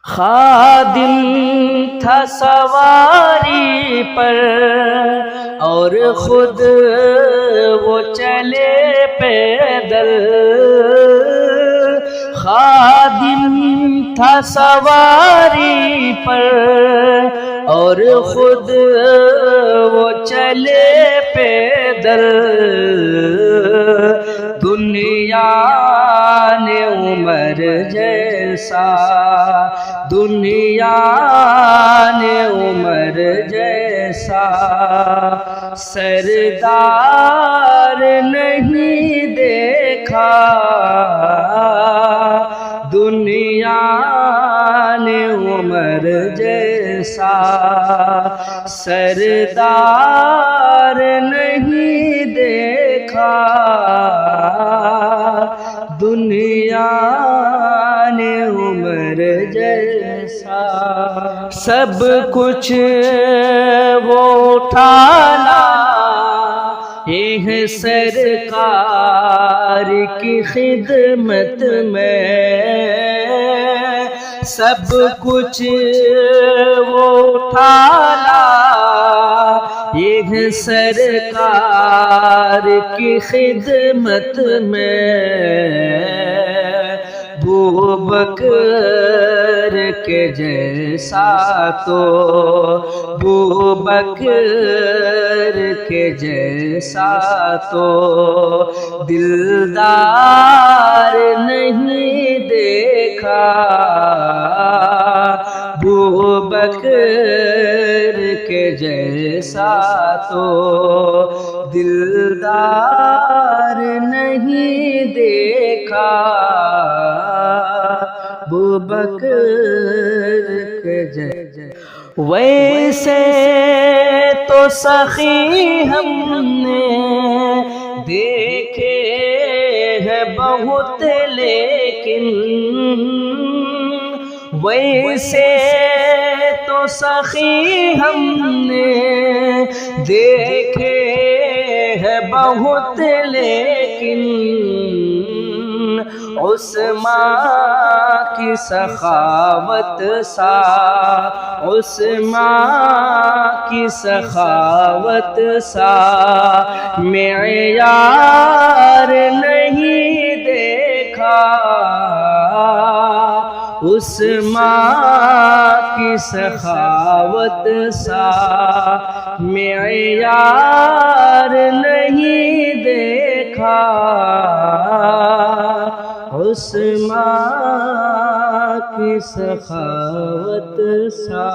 خادم تھا سواری پر اور خود وہ چلے پیدل، خادم تھا سواری پر اور خود وہ چلے پیدل، دنیا نے عمر جیسا، دنیا نے عمر جیسا سردار نہیں دیکھا، دنیا نے عمر جیسا سردار نہیں دیکھا، دنیا نے عمر جیسا سب کچھ وہ اٹھانا ہے سرکار کی خدمت میں، سب کچھ وہ اٹھانا یہ سرکار کی خدمت میں، ابوبکر کے جیسا تو ابوبکر کے جیسا تو دلدار نہیں دیکھا، ابوبکر کے جیسا تو دلدار نہیں دیکھا، ابوبکر کے جیسا ویسے تو سخی ہم نے دیکھے ہیں بہت، لیکن ویسے تو سخی ہم نے دیکھے ہیں بہت، لیکن عثمان کی سخاوت سا، عثمان کی سخاوت سا معیار نہیں دیکھا، عثمان کی سخاوت سا معیار نہیں دیکھا، عثمان کی سخاوت سا